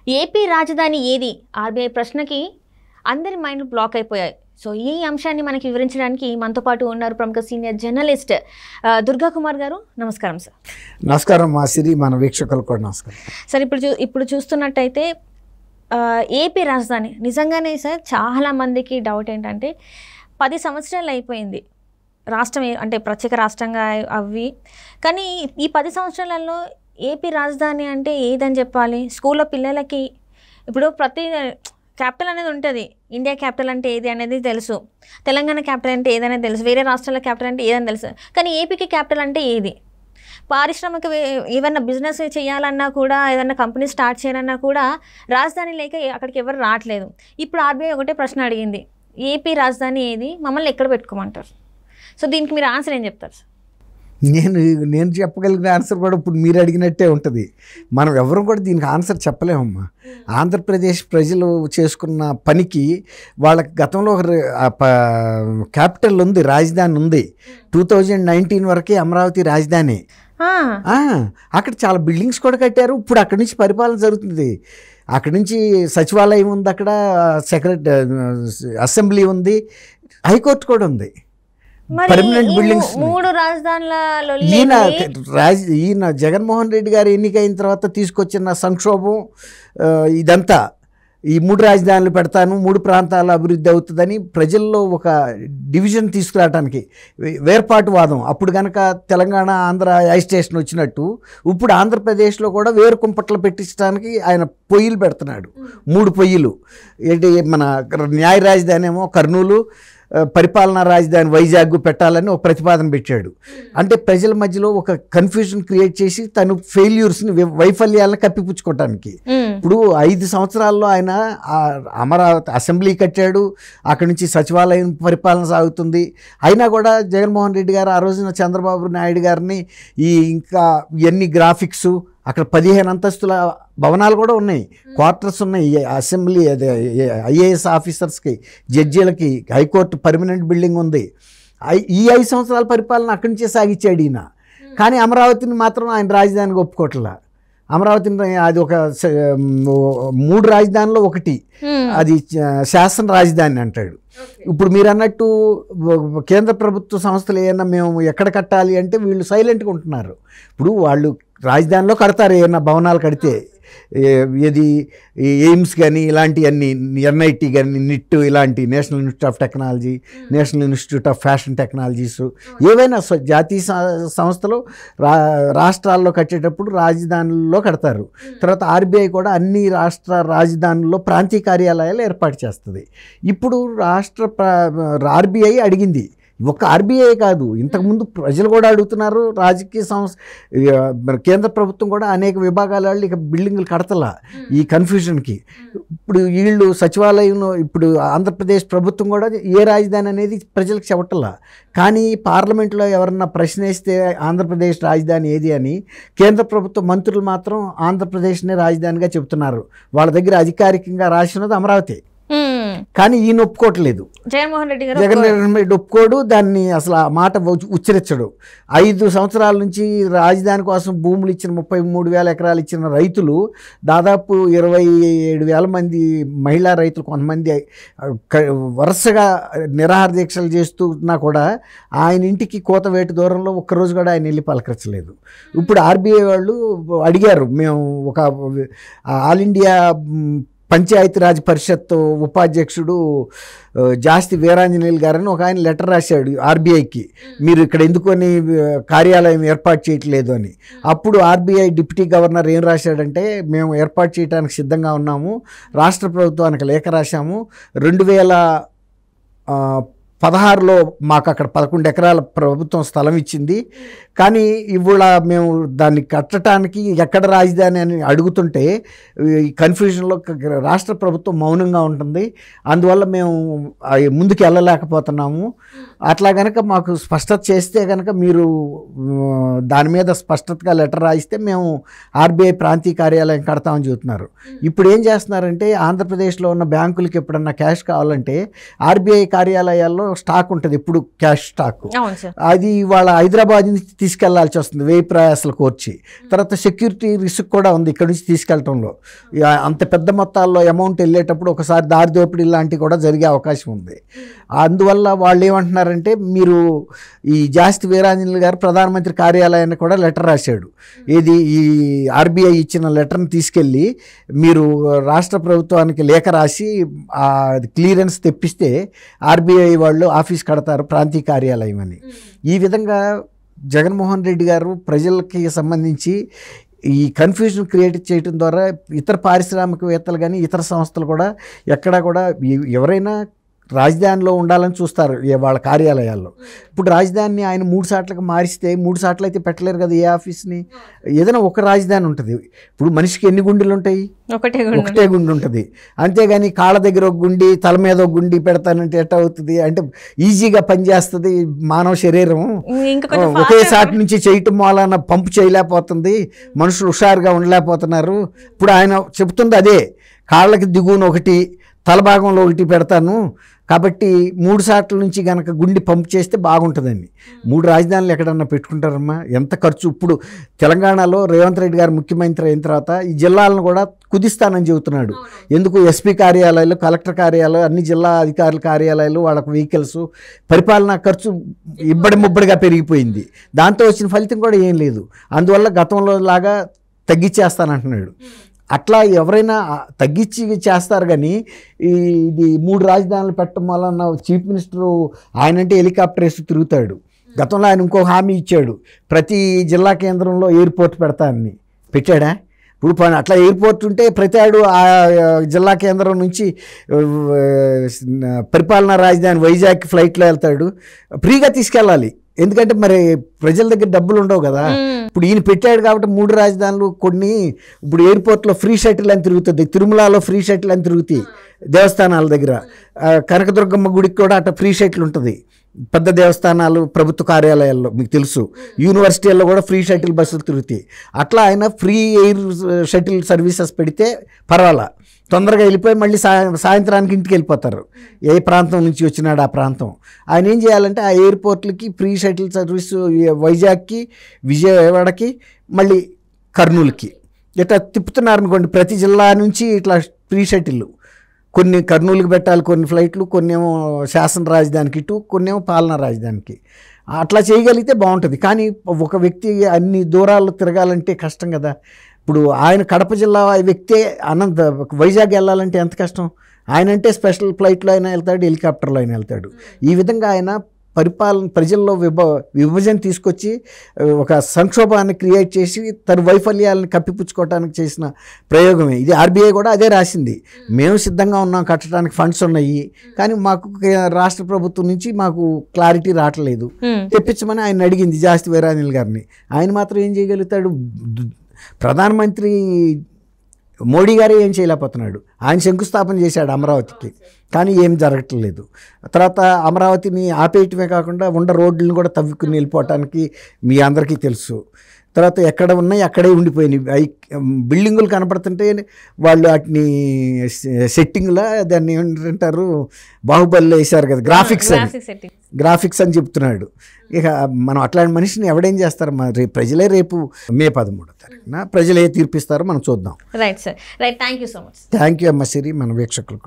AP రాజధాని ఏది RBI ప్రశ్నకి అందరి మైండ్ బ్లాక్ అయిపోయాయి. సో ఈ అంశాన్ని మనకి వివరించడానికి మనతో పాటు ఉన్నారు ప్రముఖ సీనియర్ జర్నలిస్ట్ దుర్గా కుమార్ గారు. నమస్కారం సార్. నమస్కారం మా సిరి, మన వీక్షకులకు కూడా నమస్కారం సార్. ఇప్పుడు చూస్తున్నట్టయితే ఏపీ రాజధాని నిజంగానే సార్ చాలా మందికి డౌట్ ఏంటంటే 10 సంవత్సరాలు అయిపోయింది రాష్ట్రం అంటే ప్రత్యేక రాష్ట్రంగా అవి, కానీ ఈ 10 సంవత్సరాలలో ఏపీ రాజధాని అంటే ఏదని చెప్పాలి. స్కూల్లో పిల్లలకి ఇప్పుడు ప్రతి క్యాపిటల్ అనేది ఉంటుంది. ఇండియా క్యాపిటల్ అంటే ఏది అనేది తెలుసు, తెలంగాణ క్యాపిటల్ అంటే ఏదనేది తెలుసు, వేరే రాష్ట్రాల క్యాపిటల్ అంటే ఏదని తెలుసు, కానీ ఏపీకి క్యాపిటల్ అంటే ఏది? పారిశ్రామిక ఏదన్నా బిజినెస్ చేయాలన్నా కూడా, ఏదన్నా కంపెనీ స్టార్ట్ చేయాలన్నా కూడా రాజధాని లేక అక్కడికి ఎవరు రావట్లేదు. ఇప్పుడు ఆర్బీఐ ఒకటే ప్రశ్న అడిగింది, ఏపీ రాజధాని ఏది, మమ్మల్ని ఎక్కడ పెట్టుకోమంటారు? సో దీనికి మీరు ఆన్సర్ ఏం చెప్తారు? నేను చెప్పగలిగిన ఆన్సర్ కూడా ఇప్పుడు మీరు అడిగినట్టే ఉంటుంది. మనం ఎవరు కూడా దీనికి ఆన్సర్ చెప్పలేమమ్మా. ఆంధ్రప్రదేశ్ ప్రజలు చేసుకున్న పనికి వాళ్ళకి గతంలో క్యాపిటల్ ఉంది, రాజధాని ఉంది. 2019 వరకే అమరావతి రాజధాని. అక్కడ చాలా బిల్డింగ్స్ కూడా కట్టారు. ఇప్పుడు అక్కడి నుంచి పరిపాలన జరుగుతుంది. అక్కడి నుంచి సచివాలయం ఉంది, అక్కడ అసెంబ్లీ ఉంది, హైకోర్టు కూడా ఉంది, పర్మనెంట్ బిల్డింగ్స్. ఈయన జగన్మోహన్ రెడ్డి గారు ఎన్నికైన తర్వాత తీసుకొచ్చిన సంక్షోభం ఇదంతా, ఈ 3 రాజధానులు పెడతాను, 3 ప్రాంతాల అభివృద్ధి అవుతుందని ప్రజల్లో ఒక డివిజన్ తీసుకురావడానికి వేర్పాటువాదం. అప్పుడు కనుక తెలంగాణ ఆంధ్ర ఐస్టేషన్ వచ్చినట్టు ఇప్పుడు ఆంధ్రప్రదేశ్లో కూడా వేరు కుంపట్లు పెట్టించడానికి ఆయన పొయ్యిలు పెడుతున్నాడు. 3 పొయ్యిలు. ఏంటి, మన న్యాయ రాజధాని ఏమో కర్నూలు, పరిపాలనా రాజధాని వైజాగ్ పెట్టాలని ఒక ప్రతిపాదన పెట్టాడు. అంటే ప్రజల మధ్యలో ఒక కన్ఫ్యూజన్ క్రియేట్ చేసి తను ఫెయిల్యూర్స్ని, వైఫల్యాలను కప్పిపుచ్చుకోవటానికి. ఇప్పుడు 5 సంవత్సరాల్లో ఆయన అమరావతి అసెంబ్లీ కట్టాడు, అక్కడి నుంచి సచివాలయం పరిపాలన సాగుతుంది. అయినా కూడా జగన్మోహన్ రెడ్డి గారు ఆ రోజున చంద్రబాబు నాయుడు గారిని ఇంకా ఇవన్నీ గ్రాఫిక్స్, అక్కడ 15 అంతస్తుల భవనాలు కూడా ఉన్నాయి, క్వార్టర్స్ ఉన్నాయి, అసెంబ్లీ అదే ఐఏఎస్ ఆఫీసర్స్కి, జడ్జీలకి, హైకోర్టు పర్మనెంట్ బిల్డింగ్ ఉంది. ఈ 5 సంవత్సరాల పరిపాలన అక్కడి నుంచే సాగించాడు ఈయన. కానీ అమరావతిని మాత్రం ఆయన రాజధానికి ఒప్పుకోవట్లా. అమరావతిని అది ఒక 3 రాజధానిలో ఒకటి, అది శాసన రాజధాని అంటాడు. ఇప్పుడు మీరు అన్నట్టు కేంద్ర ప్రభుత్వ సంస్థలు ఏమన్నా మేము ఎక్కడ కట్టాలి అంటే వీళ్ళు సైలెంట్గా ఉంటున్నారు. ఇప్పుడు వాళ్ళు రాజధానిలో కడతారు, ఏమన్నా భవనాలు కడితే, ఏది ఎయిమ్స్ కానీ ఇలాంటివన్నీ, ఎన్ఐటి కానీ, నిట్ ఇలాంటి national institute of technology, national institute of fashion technologies, ఏవైనా జాతీయ సంస్థలు రాష్ట్రాల్లో కట్టేటప్పుడు రాజధానుల్లో కడతారు. తర్వాత ఆర్బీఐ కూడా అన్ని రాష్ట్ర రాజధానుల్లో ప్రాంతీయ కార్యాలయాలు ఏర్పాటు చేస్తుంది. ఇప్పుడు ఆర్బీఐ అడిగింది, ఒక్క ఆర్బీఐ కాదు, ఇంతకుముందు ప్రజలు కూడా అడుగుతున్నారు, రాజకీయ కేంద్ర ప్రభుత్వం కూడా అనేక విభాగాల వాళ్ళు ఇక బిల్డింగులు కడతలా ఈ కన్ఫ్యూజన్కి. ఇప్పుడు వీళ్ళు సచివాలయంలో, ఇప్పుడు ఆంధ్రప్రదేశ్ ప్రభుత్వం కూడా ఏ రాజధాని అనేది ప్రజలకు చెప్పటలా. కానీ పార్లమెంట్లో ఎవరన్నా ప్రశ్నిస్తే ఆంధ్రప్రదేశ్ రాజధాని ఏది అని, కేంద్ర ప్రభుత్వ మంత్రులు మాత్రం ఆంధ్రప్రదేశ్నే రాజధానిగా చెబుతున్నారు. వాళ్ళ దగ్గర అధికారికంగా రాసినది అమరావతి, కానీ ఈయన ఒప్పుకోవట్లేదు. జగన్మోహన్ రెడ్డి ఒప్పుకోడు, దాన్ని అసలు ఆ మాట ఉచ్చరించడు. 5 సంవత్సరాల నుంచి రాజధాని కోసం భూములు ఇచ్చిన 33,000 ఎకరాలు ఇచ్చిన రైతులు, దాదాపు 27,000 మంది మహిళా రైతులు, కొంతమంది వరుసగా నిరాహార దీక్షలు చేస్తున్నా కూడా ఆయన ఇంటికి కోతవేటు దూరంలో ఒక్కరోజు కూడా ఆయన వెళ్ళి పలకరించలేదు. ఇప్పుడు ఆర్బీఐ వాళ్ళు అడిగారు, మేము ఒక ఆల్ ఇండియా పంచాయతీరాజ్ పరిషత్ ఉపాధ్యక్షుడు జాస్తి వీరాంజనేయులు గారని ఒక ఆయన లెటర్ రాశాడు ఆర్బీఐకి, మీరు ఇక్కడ ఎందుకని కార్యాలయం ఏర్పాటు చేయట్లేదు అని. అప్పుడు ఆర్బీఐ డిప్యూటీ గవర్నర్ ఏం రాశాడంటే, మేము ఏర్పాటు చేయడానికి సిద్ధంగా ఉన్నాము, రాష్ట్ర ప్రభుత్వానికి లేఖ రాశాము, 2016లో మాకు అక్కడ 11 ఎకరాల ప్రభుత్వం స్థలం ఇచ్చింది, కానీ ఇవాళ మేము దాన్ని కట్టడానికి ఎక్కడ రాజధాని అని అడుగుతుంటే ఈ కన్ఫ్యూజన్లో రాష్ట్ర ప్రభుత్వం మౌనంగా ఉంటుంది, అందువల్ల మేము ముందుకు వెళ్ళలేకపోతున్నాము. అట్లా కనుక మాకు స్పష్టత చేస్తే కనుక, మీరు దాని మీద స్పష్టతగా లెటర్ రాయిస్తే మేము ఆర్బీఐ ప్రాంతీయ కార్యాలయం కడతామని చెబుతున్నారు. ఇప్పుడు ఏం చేస్తున్నారంటే, ఆంధ్రప్రదేశ్లో ఉన్న బ్యాంకులకి ఎప్పుడన్నా క్యాష్ కావాలంటే ఆర్బీఐ కార్యాలయాల్లో స్టాక్ ఉంటుంది, ఎప్పుడు క్యాష్ స్టాక్. అవును సార్. అది వాళ్ళ హైదరాబాద్ నుంచి తీసుకెళ్లాల్సి వస్తుంది, వేయి ప్రయాసాలు కోర్చి. తర్వాత సెక్యూరిటీ రిస్క్ కూడా ఉంది ఇక్కడ నుంచి తీసుకెళ్ళటంలో. అంత పెద్ద మొత్తాల్లో అమౌంట్ వెళ్ళేటప్పుడు ఒకసారి దారి దోపిడీ లాంటివి కూడా జరిగే అవకాశం ఉంది. అందువల్ల వాళ్ళు ఏమంటున్నారంటే, మీరు ఈ జాస్తి వీరాంజనేయులు గారు ప్రధానమంత్రి కార్యాలయాన్ని కూడా లెటర్ రాశాడు. ఏది ఈ ఆర్బీఐ ఇచ్చిన లెటర్ని తీసుకెళ్ళి మీరు రాష్ట్ర ప్రభుత్వానికి లేఖ రాసి క్లియరెన్స్ తెప్పిస్తే ఆర్బీఐ వాళ్ళు ఆఫీస్ కడతారు ప్రాంతీయ కార్యాలయం అని. ఈ విధంగా జగన్మోహన్ రెడ్డి గారు ప్రజలకి సంబంధించి ఈ కన్ఫ్యూజన్ క్రియేట్ చేయడం ద్వారా ఇతర పారిశ్రామికవేత్తలు కానీ ఇతర సంస్థలు కూడా ఎక్కడా కూడా ఎవరైనా రాజధానిలో ఉండాలని చూస్తారు వాళ్ళ కార్యాలయాల్లో. ఇప్పుడు రాజధానిని ఆయన 3 సార్లకు మారిస్తే 3 సార్లు అయితే పెట్టలేరు కదా ఏ ఆఫీస్ని. ఏదైనా ఒక రాజధాని ఉంటుంది. ఇప్పుడు మనిషికి ఎన్ని గుండెలు ఉంటాయి? ఒకటే గుండె ఉంటుంది. అంతేగాని కాళ్ళ దగ్గర ఒక గుండి తల మీద ఒక గుండి పెడతానంటే ఎట్లా అవుతుంది? అంటే ఈజీగా పనిచేస్తుంది మానవ శరీరం. ఒకేసారి నుంచి చేయటం వలన పంపు చేయలేకపోతుంది, మనుషులు హుషారుగా ఉండలేకపోతున్నారు. ఇప్పుడు ఆయన చెప్తుంది అదే, కాళ్ళకి దిగువన ఒకటి తల భాగంలో ఒకటి పెడతాను, కాబట్టి 3 సార్ల నుంచి కనుక గుండి పంపు చేస్తే బాగుంటుందండి. 3 రాజధానులు ఎక్కడన్నా పెట్టుకుంటారమ్మా? ఎంత ఖర్చు. ఇప్పుడు తెలంగాణలో రేవంత్ రెడ్డి గారు ముఖ్యమంత్రి అయిన తర్వాత ఈ జిల్లాలను కూడా కుదిస్తానని చెబుతున్నాడు. ఎందుకు? ఎస్పీ కార్యాలయాలు, కలెక్టర్ కార్యాలయాలు, అన్ని జిల్లా అధికారుల కార్యాలయాలు, వాళ్ళకు వెహికల్స్, పరిపాలనా ఖర్చు ముబ్బడిగా పెరిగిపోయింది. దాంతో వచ్చిన ఫలితం కూడా ఏం లేదు. అందువల్ల గతంలో లాగా తగ్గించేస్తానంటున్నాడు. అట్లా ఎవరైనా తగ్గించి చేస్తారు. కానీ ఇది 3 రాజధానులు పెట్టడం వలన చీఫ్ మినిస్టరు ఆయనంటే హెలికాప్టర్ వేసి తిరుగుతాడు. గతంలో ఆయన ఇంకో హామీ ఇచ్చాడు, ప్రతి జిల్లా కేంద్రంలో ఎయిర్పోర్ట్ పెడతానని. పెట్టాడా? ఇప్పుడు అట్లా ఎయిర్పోర్ట్ ఉంటే ప్రతి ఆడు ఆ జిల్లా కేంద్రం నుంచి పరిపాలనా రాజధాని వైజాగ్ ఫ్లైట్లో వెళ్తాడు. ఫ్రీగా తీసుకెళ్ళాలి, ఎందుకంటే మరి ప్రజల దగ్గర డబ్బులు ఉండవు కదా. ఇప్పుడు ఈయన పెట్టాడు కాబట్టి 3 రాజధానులు. కొన్ని ఇప్పుడు ఎయిర్పోర్ట్లో ఫ్రీ షటిల్ అని తిరుగుతుంది, తిరుమలలో ఫ్రీ షటిల్ అని తిరుగుతాయి దేవస్థానాల దగ్గర. కనకదుర్గమ్మ గుడికి కూడా అట్లా ఫ్రీ షటిల్ ఉంటుంది, పెద్ద దేవస్థానాలు ప్రభుత్వ కార్యాలయాల్లో మీకు తెలుసు. యూనివర్సిటీల్లో కూడా ఫ్రీ షటిల్ బస్సులు తిరుగుతాయి. అట్లా ఆయన ఫ్రీ ఎయిర్ షటిల్ సర్వీసెస్ పెడితే పర్వాలా, తొందరగా వెళ్ళిపోయి మళ్ళీ సాయంత్రానికి ఇంటికి వెళ్ళిపోతారు. ఏ ప్రాంతం నుంచి వచ్చినాడు ఆ ప్రాంతం. ఆయన ఏం చేయాలంటే ఆ ఎయిర్పోర్ట్లకి ఫ్రీ షటిల్ సర్వీసు వైజాగ్కి, విజయవాడకి, మళ్ళీ కర్నూలుకి ఇట్లా తిప్పుతున్నారు అనుకోండి. ప్రతి జిల్లా నుంచి ఇట్లా ఫ్రీ షటిల్. కొన్ని కర్నూలుకి పెట్టాలి కొన్ని ఫ్లైట్లు, కొన్నేమో శాసన రాజధానికి ఇటు, కొన్నేమో పాలనా రాజధానికి. అట్లా చేయగలిగితే బాగుంటుంది. కానీ ఒక వ్యక్తి అన్ని దూరాలు తిరగాలంటే కష్టం కదా. ఇప్పుడు ఆయన కడప జిల్లా వ్యక్తే వైజాగ్ వెళ్ళాలంటే ఎంత కష్టం. ఆయన అంటే స్పెషల్ ఫ్లైట్లో అయినా వెళ్తాడు, హెలికాప్టర్లో అయినా వెళ్తాడు. ఈ విధంగా ఆయన ప్రజల్లో విభజన తీసుకొచ్చి ఒక సంక్షోభాన్ని క్రియేట్ చేసి తన వైఫల్యాలను కప్పిపుచ్చుకోవడానికి చేసిన ప్రయోగమే ఇది. ఆర్బీఐ కూడా అదే రాసింది, మేము సిద్ధంగా ఉన్నాం, కట్టడానికి ఫండ్స్ ఉన్నాయి, కానీ మాకు రాష్ట్ర ప్రభుత్వం నుంచి మాకు క్లారిటీ రావట్లేదు, తెప్పించమని ఆయన అడిగింది జాస్తి వీరాంజనేయులు గారిని. ఆయన మాత్రం ఏం చేయగలుగుతాడు? ప్రధానమంత్రి మోడీ గారే ఏం చేయలేకపోతున్నాడు. ఆయన శంకుస్థాపన చేశాడు అమరావతికి, కానీ ఏం జరగట్లేదు. తర్వాత అమరావతిని ఆపేయటమే కాకుండా ఉన్న రోడ్లను కూడా తవ్వుకుని వెళ్ళిపోవటానికి మీ అందరికీ తెలుసు. తర్వాత ఎక్కడ ఉన్నాయి అక్కడే ఉండిపోయినాయి. బిల్డింగులు కనపడుతుంటే వాళ్ళు వాటిని సెట్టింగ్లా దాన్ని ఏమంటారు, బాహుబలిలో వేశారు కదా గ్రాఫిక్స్ అని చెప్తున్నాడు. ఇక మనం అట్లాంటి మనిషిని ఎవడేం చేస్తారు? ప్రజలే రేపు మే 13వ తారీఖున ప్రజలే తీర్పిస్తారో మనం చూద్దాం. Right sir, right. Thank you so much. Thank you అమ్మ సిరి, మన వీక్షకులకు.